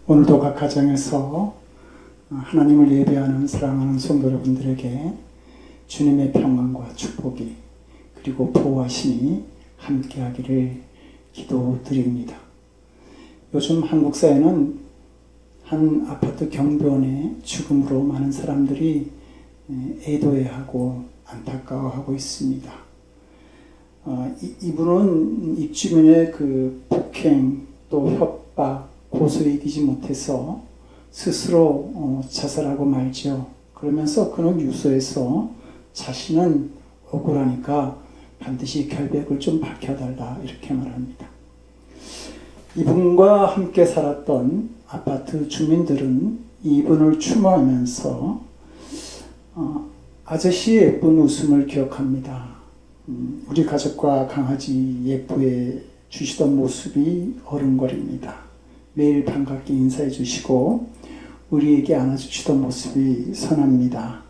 오늘도 각 가정에서 하나님을 예배하는 사랑하는 성도 여러분들에게 주님의 평안과 축복이 그리고 보호하심이 함께하기를 기도드립니다. 요즘 한국 사회는 한 아파트 경비원의 죽음으로 많은 사람들이 애도해하고 안타까워하고 있습니다. 이분은 입주민의 그 폭행 또 협박 고소에 이기지 못해서 스스로 자살하고 말죠. 그러면서 그는 유서에서 자신은 억울하니까 반드시 결백을 좀 밝혀달라 이렇게 말합니다. 이분과 함께 살았던 아파트 주민들은 이분을 추모하면서 아저씨의 예쁜 웃음을 기억합니다. 우리 가족과 강아지 예쁘게 주시던 모습이 어른거립니다. 매일 반갑게 인사해 주시고 우리에게 안아주시던 모습이 선합니다.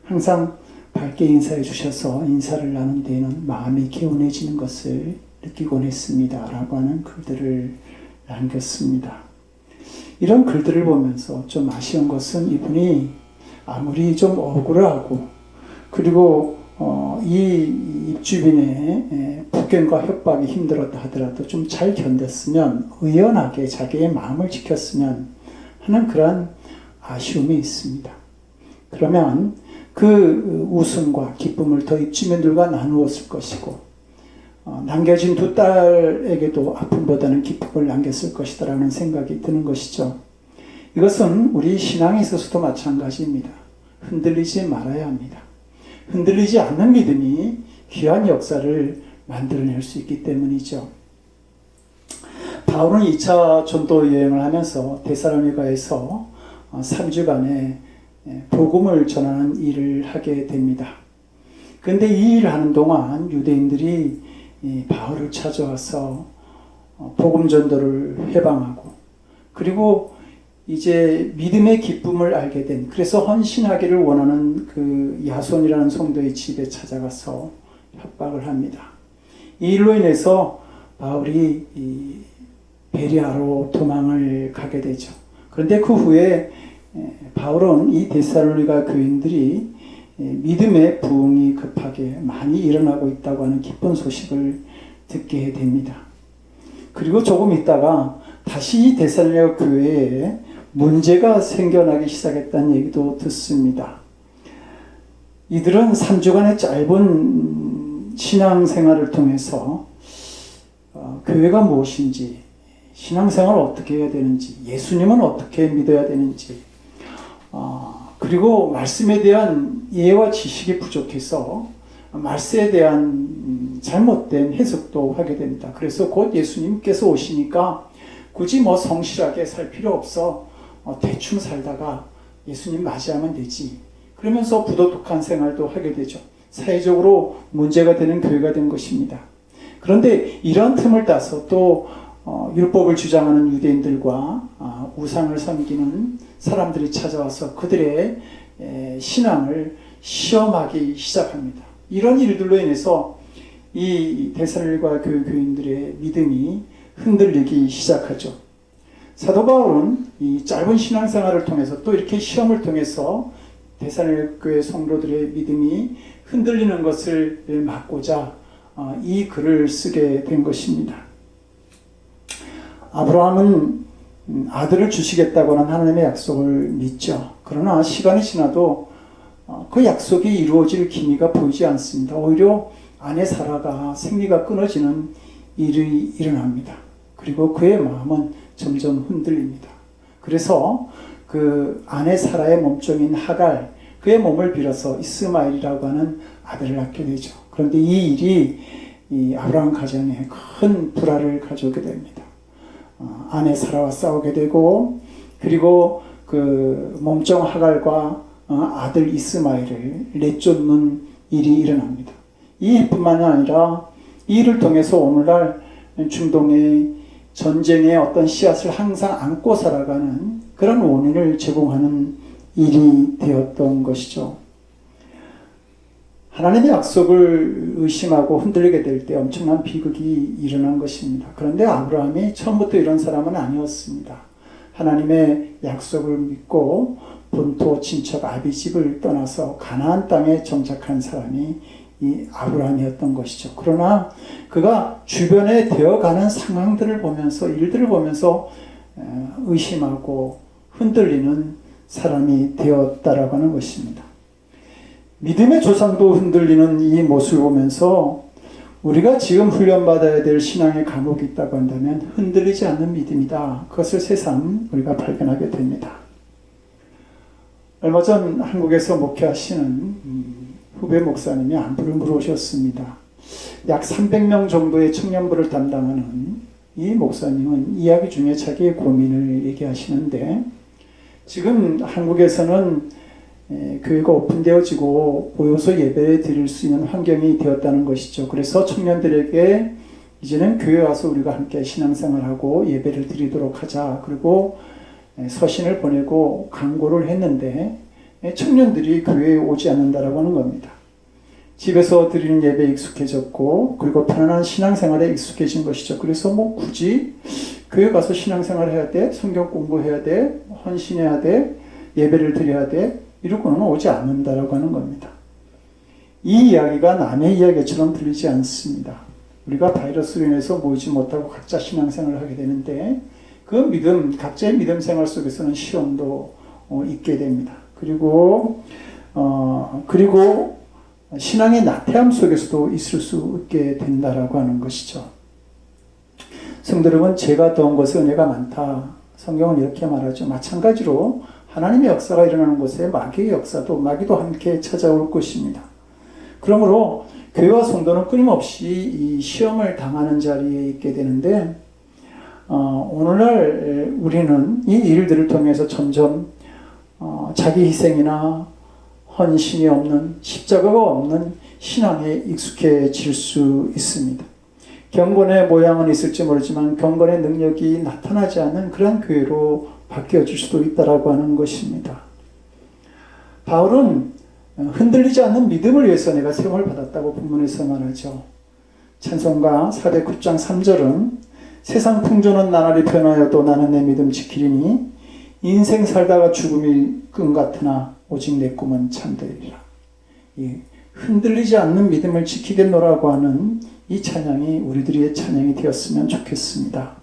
항상 밝게 인사해 주셔서 인사를 나눈 데에는 마음이 개운해지는 것을 느끼곤 했습니다. 라고 하는 글들을 남겼습니다. 이런 글들을 보면서 좀 아쉬운 것은 이분이 아무리 좀 억울하고 그리고 이 입주민의 폭행과 협박이 힘들었다 하더라도 좀 잘 견뎠으면 의연하게 자기의 마음을 지켰으면 하는 그런 아쉬움이 있습니다. 그러면 그 웃음과 기쁨을 더 입주민들과 나누었을 것이고 남겨진 두 딸에게도 아픔보다는 기쁨을 남겼을 것이다라는 생각이 드는 것이죠. 이것은 우리 신앙에 있어서도 마찬가지입니다. 흔들리지 말아야 합니다. 흔들리지 않는 믿음이 귀한 역사를 만들어낼 수 있기 때문이죠. 바울은 2차 전도 여행을 하면서 데살로니가에서 3주간의 복음을 전하는 일을 하게 됩니다. 그런데 이 일을 하는 동안 유대인들이 바울을 찾아와서 복음 전도를 회방하고 그리고 이제 믿음의 기쁨을 알게 된 그래서 헌신하기를 원하는 그 야손이라는 성도의 집에 찾아가서 협박을 합니다. 이 일로 인해서 바울이 베리아로 도망을 가게 되죠. 그런데 그 후에 바울은 이 데살로니가 교인들이 믿음의 부흥이 급하게 많이 일어나고 있다고 하는 기쁜 소식을 듣게 됩니다. 그리고 조금 있다가 다시 이 데살로니가 교회에 문제가 생겨나기 시작했다는 얘기도 듣습니다. 이들은 3주간의 짧은 신앙생활을 통해서 교회가 무엇인지, 신앙생활을 어떻게 해야 되는지, 예수님은 어떻게 믿어야 되는지, 그리고 말씀에 대한 이해와 지식이 부족해서 말씀에 대한 잘못된 해석도 하게 됩니다. 그래서 곧 예수님께서 오시니까 굳이 성실하게 살 필요 없어. 대충 살다가 예수님 맞이하면 되지. 그러면서 부도덕한 생활도 하게 되죠. 사회적으로 문제가 되는 교회가 된 것입니다. 그런데 이런 틈을 따서 또 율법을 주장하는 유대인들과 우상을 섬기는 사람들이 찾아와서 그들의 신앙을 시험하기 시작합니다. 이런 일들로 인해서 이 데살로니가 교인들의 믿음이 흔들리기 시작하죠. 사도 바울은 이 짧은 신앙생활을 통해서 또 이렇게 시험을 통해서 데살로니가 교회 성도들의 믿음이 흔들리는 것을 막고자 이 글을 쓰게 된 것입니다. 아브라함은 아들을 주시겠다고 하는 하나님의 약속을 믿죠. 그러나 시간이 지나도 그 약속이 이루어질 기미가 보이지 않습니다. 오히려 아내 사라가 생리가 끊어지는 일이 일어납니다. 그리고 그의 마음은 점점 흔들립니다. 그래서 그 아내 사라의 몸종인 하갈, 그의 몸을 빌어서 이스마엘이라고 하는 아들을 낳게 되죠. 그런데 이 일이 이 아브라함 가정에 큰 불화를 가져오게 됩니다. 아내 사라와 싸우게 되고 그리고 그 몸종 하갈과 아들 이스마엘을 내쫓는 일이 일어납니다. 이 일뿐만 아니라 이 일을 통해서 오늘날 중동의 전쟁의 어떤 씨앗을 항상 안고 살아가는 그런 원인을 제공하는 일이 되었던 것이죠. 하나님의 약속을 의심하고 흔들리게 될 때 엄청난 비극이 일어난 것입니다. 그런데 아브라함이 처음부터 이런 사람은 아니었습니다. 하나님의 약속을 믿고 본토 친척 아비집을 떠나서 가나안 땅에 정착한 사람이 이 아브라함이었던 것이죠. 그러나 그가 주변에 되어가는 상황들을 보면서, 일들을 보면서 의심하고 흔들리는 사람이 되었다라고 하는 것입니다. 믿음의 조상도 흔들리는 이 모습을 보면서 우리가 지금 훈련받아야 될 신앙의 과목이 있다고 한다면 흔들리지 않는 믿음이다. 그것을 새삼 우리가 발견하게 됩니다. 얼마 전 한국에서 목회하시는 후배 목사님이 안부를 물어오셨습니다. 약 300명 정도의 청년부를 담당하는 이 목사님은 이야기 중에 자기의 고민을 얘기하시는데, 지금 한국에서는 교회가 오픈되어지고 모여서 예배를 드릴 수 있는 환경이 되었다는 것이죠. 그래서 청년들에게 이제는 교회 와서 우리가 함께 신앙생활하고 예배를 드리도록 하자. 그리고 서신을 보내고 강구를 했는데 청년들이 교회에 오지 않는다라고 하는 겁니다. 집에서 드리는 예배에 익숙해졌고, 그리고 편안한 신앙생활에 익숙해진 것이죠. 그래서 굳이 교회 가서 신앙생활 해야 돼, 성경 공부해야 돼, 헌신해야 돼, 예배를 드려야 돼, 이러고는 오지 않는다라고 하는 겁니다. 이 이야기가 남의 이야기처럼 들리지 않습니다. 우리가 바이러스로 인해서 모이지 못하고 각자 신앙생활을 하게 되는데, 그 믿음, 각자의 믿음 생활 속에서는 시험도 있게 됩니다. 그리고 신앙의 나태함 속에서도 있을 수 있게 된다라고 하는 것이죠. 성도 여러분, 죄가 더한 것에 은혜가 많다. 성경은 이렇게 말하죠. 마찬가지로 하나님의 역사가 일어나는 곳에 마귀의 역사도, 마귀도 함께 찾아올 것입니다. 그러므로 교회와 성도는 끊임없이 이 시험을 당하는 자리에 있게 되는데, 오늘날 우리는 이 일들을 통해서 점점 자기 희생이나 헌신이 없는, 십자가가 없는 신앙에 익숙해질 수 있습니다. 경건의 모양은 있을지 모르지만 경건의 능력이 나타나지 않는 그런 교회로 바뀌어질 수도 있다라고 하는 것입니다. 바울은 흔들리지 않는 믿음을 위해서 내가 세움을 받았다고 본문에서 말하죠. 찬송가 409장 3절은 세상 풍조는 나날이 변하여도 나는 내 믿음 지키리니 인생 살다가 죽음이 끈 같으나 오직 내 꿈은 참되리라. 이 흔들리지 않는 믿음을 지키겠노라고 하는 이 찬양이 우리들의 찬양이 되었으면 좋겠습니다.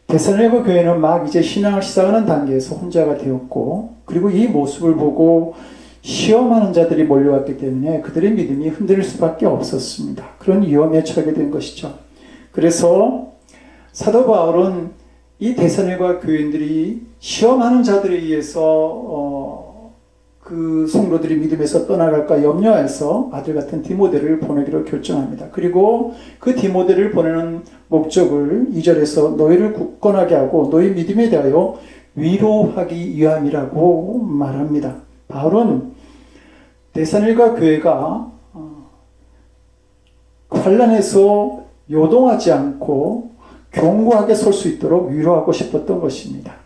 데살로니가 교회는 막 이제 신앙을 시작하는 단계에서 혼자가 되었고, 그리고 이 모습을 보고 시험하는 자들이 몰려왔기 때문에 그들의 믿음이 흔들릴 수밖에 없었습니다. 그런 위험에 처하게 된 것이죠. 그래서 사도 바울은 이 데살로니가 교인들이 시험하는 자들에 의해서 그 성도들이 믿음에서 떠나갈까 염려해서 아들 같은 디모데를 보내기로 결정합니다. 그리고 그 디모데를 보내는 목적을 2절에서 너희를 굳건하게 하고 너희 믿음에 대하여 위로하기 위함이라고 말합니다. 바울은 데살로니가 교회가 환난에서 요동하지 않고 견고하게 설 수 있도록 위로하고 싶었던 것입니다.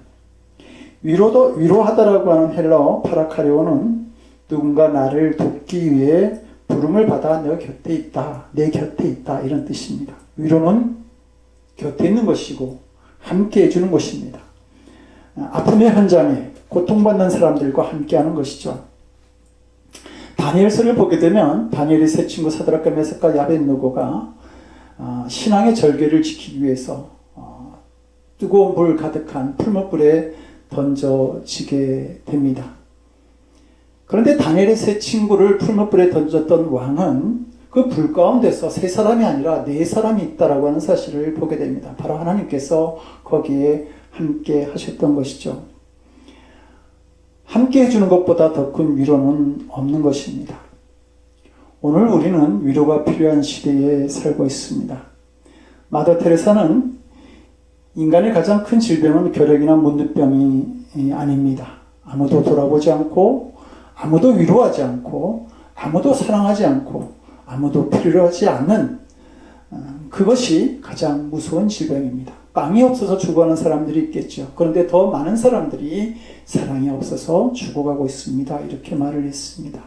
위로하다라고 하는 헬라어 파라카레오는 누군가 나를 돕기 위해 부름을 받아 내 곁에 있다, 내 곁에 있다, 이런 뜻입니다. 위로는 곁에 있는 것이고 함께 해주는 것입니다. 아픔의 현장에 고통받는 사람들과 함께하는 것이죠. 다니엘서를 보게 되면 다니엘의 세 친구 사드락과 메삭과 야벳느고가 신앙의 절개를 지키기 위해서 뜨거운 불 가득한 풀무불에 던져지게 됩니다. 그런데 다니엘의 세 친구를 풀무불에 던졌던 왕은 그 불 가운데서 세 사람이 아니라 네 사람이 있다라고 하는 사실을 보게 됩니다. 바로 하나님께서 거기에 함께 하셨던 것이죠. 함께 해주는 것보다 더 큰 위로는 없는 것입니다. 오늘 우리는 위로가 필요한 시대에 살고 있습니다. 마더 테레사는 인간의 가장 큰 질병은 결핵이나 문득병이 아닙니다. 아무도 돌아보지 않고, 아무도 위로하지 않고, 아무도 사랑하지 않고, 아무도 필요하지 않는 그것이 가장 무서운 질병입니다. 빵이 없어서 죽어가는 사람들이 있겠죠. 그런데 더 많은 사람들이 사랑이 없어서 죽어가고 있습니다. 이렇게 말을 했습니다.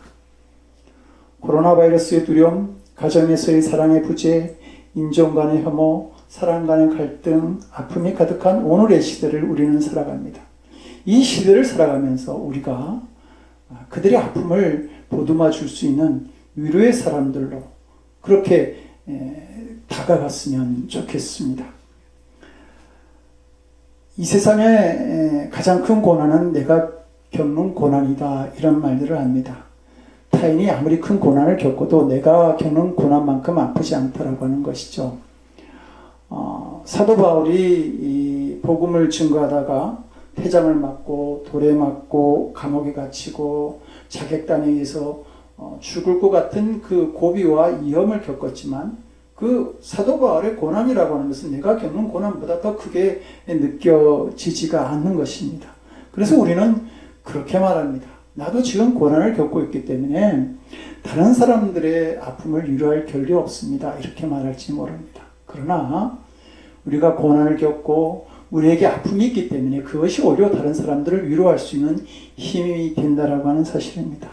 코로나 바이러스의 두려움, 가정에서의 사랑의 부재, 인종 간의 혐오, 사람 간의 갈등, 아픔이 가득한 오늘의 시대를 우리는 살아갑니다. 이 시대를 살아가면서 우리가 그들의 아픔을 보듬어 줄 수 있는 위로의 사람들로 그렇게 다가갔으면 좋겠습니다. 이 세상에 가장 큰 고난은 내가 겪는 고난이다, 이런 말들을 합니다. 타인이 아무리 큰 고난을 겪어도 내가 겪는 고난만큼 아프지 않다라고 하는 것이죠. 사도 바울이 이 복음을 증거하다가 태장을 맞고 돌에 맞고 감옥에 갇히고 자객단에 의해서 죽을 것 같은 그 고비와 위험을 겪었지만 그 사도 바울의 고난이라고 하는 것은 내가 겪는 고난보다 더 크게 느껴지지가 않는 것입니다. 그래서 우리는 그렇게 말합니다. 나도 지금 고난을 겪고 있기 때문에 다른 사람들의 아픔을 위로할 결이 없습니다. 이렇게 말할지 모릅니다. 그러나 우리가 고난을 겪고 우리에게 아픔이 있기 때문에 그것이 오히려 다른 사람들을 위로할 수 있는 힘이 된다라고 하는 사실입니다.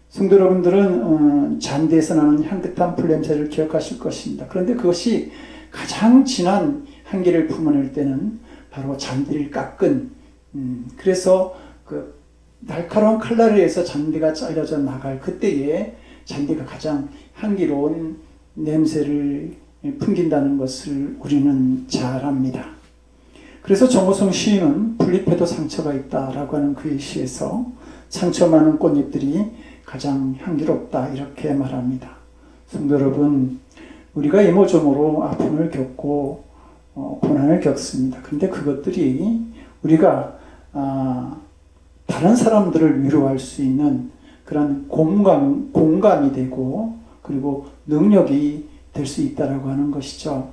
성도 여러분들은 잔디에서 나는 향긋한 풀냄새를 기억하실 것입니다. 그런데 그것이 가장 진한 향기를 품어낼 때는 바로 잔디를 깎은 그래서 그 날카로운 칼날에 의해서 잔디가 잘려져 나갈 그때에 잔디가 가장 향기로운 냄새를 풍긴다는 것을 우리는 잘 압니다. 그래서 정호성 시인은 풀잎에도 상처가 있다라고 하는 그의 시에서 상처 많은 꽃잎들이 가장 향기롭다 이렇게 말합니다. 성도 여러분, 우리가 이모저모로 아픔을 겪고 고난을 겪습니다. 그런데 그것들이 우리가 다른 사람들을 위로할 수 있는 그런 공감이 되고 그리고 능력이 될 수 있다라고 하는 것이죠.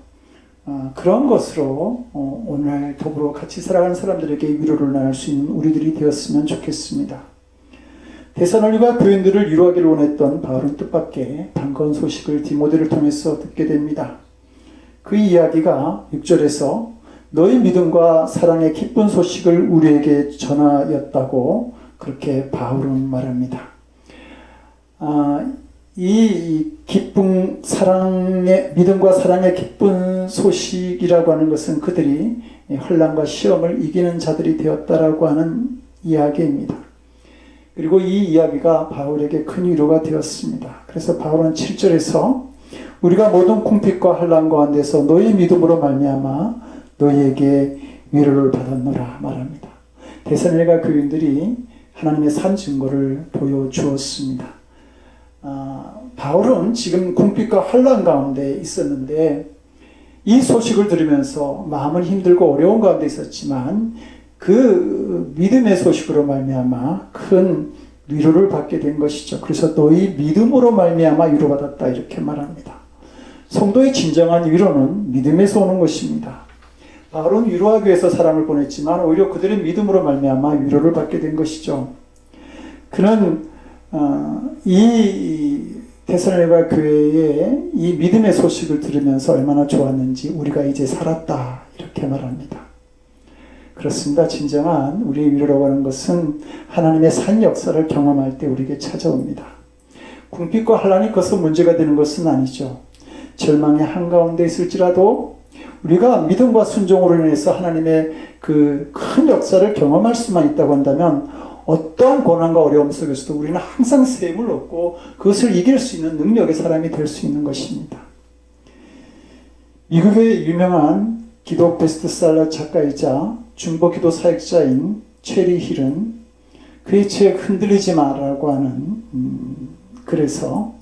그런 것으로 오늘 더불어 같이 살아가는 사람들에게 위로를 나눌 수 있는 우리들이 되었으면 좋겠습니다. 데살로니가 교인들을 위로하기를 원했던 바울은 뜻밖의 반가운 소식을 디모데를 통해서 듣게 됩니다. 그 이야기가 6절에서 너희 믿음과 사랑의 기쁜 소식을 우리에게 전하였다고 그렇게 바울은 말합니다. 이 기쁜 사랑의 믿음과 사랑의 기쁜 소식이라고 하는 것은 그들이 환난과 시험을 이기는 자들이 되었다라고 하는 이야기입니다. 그리고 이 이야기가 바울에게 큰 위로가 되었습니다. 그래서 바울은 7절에서 우리가 모든 궁핍과 환난 가운데서 너희 믿음으로 말미암아 너희에게 위로를 받았노라 말합니다. 데살로니가 교인들이 하나님의 산 증거를 보여주었습니다. 바울은 지금 궁핍과 환난 가운데 있었는데 이 소식을 들으면서 마음은 힘들고 어려운 가운데 있었지만 그 믿음의 소식으로 말미암아 큰 위로를 받게 된 것이죠. 그래서 너희 믿음으로 말미암아 위로받았다 이렇게 말합니다. 성도의 진정한 위로는 믿음에서 오는 것입니다. 바울은 위로하기 위해서 사람을 보냈지만 오히려 그들의 믿음으로 말미암아 위로를 받게 된 것이죠. 그는 이 데살로니가 교회의 이 믿음의 소식을 들으면서 얼마나 좋았는지 우리가 이제 살았다 이렇게 말합니다. 그렇습니다. 진정한 우리의 위로라고 하는 것은 하나님의 산 역사를 경험할 때 우리에게 찾아옵니다. 궁핍과 환난이 커서 문제가 되는 것은 아니죠. 절망의 한가운데 있을지라도 우리가 믿음과 순종으로 인해서 하나님의 그 큰 역사를 경험할 수만 있다고 한다면 어떠한 고난과 어려움 속에서도 우리는 항상 샘을 얻고 그것을 이길 수 있는 능력의 사람이 될 수 있는 것입니다. 미국의 유명한 기독 베스트셀러 작가이자 중보 기도 사역자인 체리 힐은 그의 책 흔들리지 마라고 하는 글에서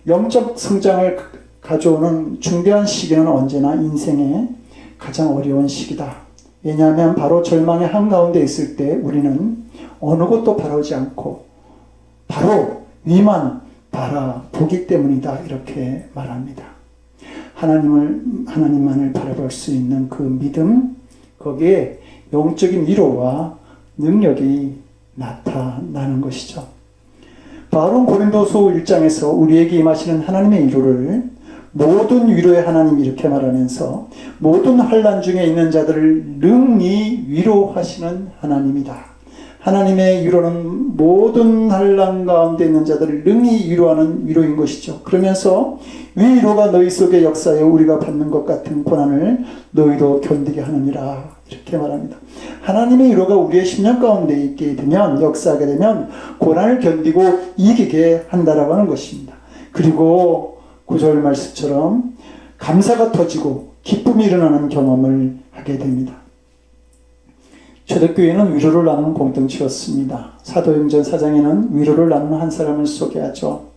영적 성장을 가져오는 중대한 시기는 언제나 인생의 가장 어려운 시기다. 왜냐하면 바로 절망의 한가운데 있을 때 우리는 어느 것도 바라보지 않고 바로 위만 바라보기 때문이다 이렇게 말합니다. 하나님만을 바라볼 수 있는 그 믿음, 거기에 영적인 위로와 능력이 나타나는 것이죠. 바울은 고린도서 1장에서 우리에게 임하시는 하나님의 위로를 모든 위로의 하나님 이렇게 말하면서 모든 환난 중에 있는 자들을 능히 위로하시는 하나님이다. 하나님의 위로는 모든 환난 가운데 있는 자들을 능히 위로하는 위로인 것이죠. 그러면서 위로가 너희 속에 역사하여 우리가 받는 것 같은 고난을 너희도 견디게 하느니라 이렇게 말합니다. 하나님의 위로가 우리의 심령 가운데 있게 되면, 역사하게 되면 고난을 견디고 이기게 한다라고 하는 것입니다. 그리고 9절 말씀처럼 감사가 터지고 기쁨이 일어나는 경험을 하게 됩니다. 초대교회는 위로를 나누는 공동체였습니다. 사도행전 4장에는 위로를 나누는 한 사람을 소개하죠.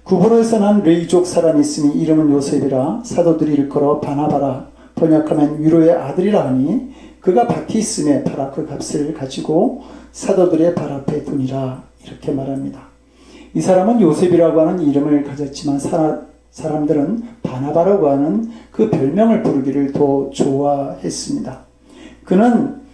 구브로에서 난 레이족 사람이 있으니 이름은 요셉이라 사도들이 일컬어 바나바라, 번역하면 위로의 아들이라 하니 그가 밭이 있음에 팔아 그 값을 가지고 사도들의 발 앞에 두니라 이렇게 말합니다. 이 사람은 요셉이라고 하는 이름을 가졌지만 사람들은 바나바라고 하는 그 별명을 부르기를 더 좋아했습니다. 그는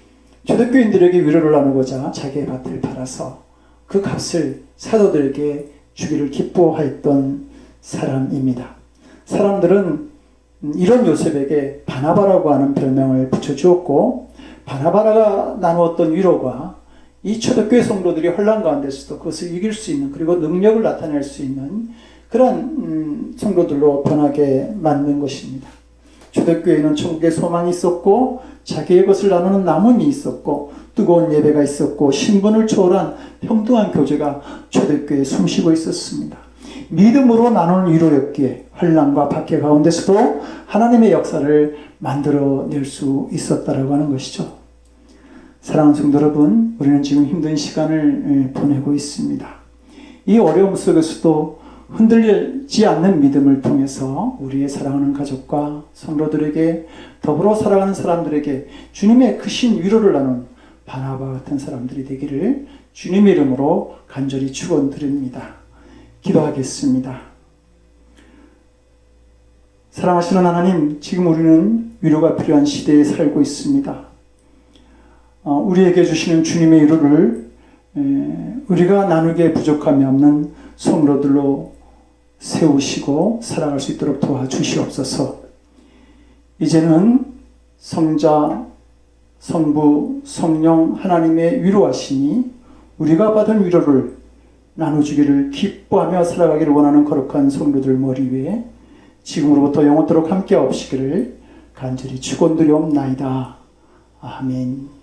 초대교인들에게 위로를 나누고자 자기의 밭을 팔아서 그 값을 사도들에게 주기를 기뻐하였던 사람입니다. 사람들은 이런 요셉에게 바나바라고 하는 별명을 붙여주었고, 바나바라가 나누었던 위로가 이 초대교회 성도들이 혼란 가운데서도 그것을 이길 수 있는, 그리고 능력을 나타낼 수 있는 그런 성도들로 변하게 만든 것입니다. 초대교회는 천국의 소망이 있었고, 자기의 것을 나누는 나눔이 있었고, 뜨거운 예배가 있었고, 신분을 초월한 평등한 교제가 초대교회에 숨쉬고 있었습니다. 믿음으로 나누는 위로였기에 환난과 박해 가운데서도 하나님의 역사를 만들어낼 수 있었다라고 하는 것이죠. 사랑하는 성도 여러분, 우리는 지금 힘든 시간을 보내고 있습니다. 이 어려움 속에서도 흔들리지 않는 믿음을 통해서 우리의 사랑하는 가족과 성도들에게, 더불어 살아가는 사람들에게 주님의 크신 위로를 나눈 바나바 같은 사람들이 되기를 주님의 이름으로 간절히 축원드립니다. 기도하겠습니다. 사랑하시는 하나님, 지금 우리는 위로가 필요한 시대에 살고 있습니다. 우리에게 주시는 주님의 위로를 우리가 나누기에 부족함이 없는 성도들로 세우시고 살아갈 수 있도록 도와주시옵소서. 이제는 성자, 성부, 성령 하나님의 위로하시니 우리가 받은 위로를 나눠주기를 기뻐하며 살아가기를 원하는 거룩한 성도들 머리 위에 지금으로부터 영원토록 함께 없으시기를 간절히 축원드리옵나이다. 아멘.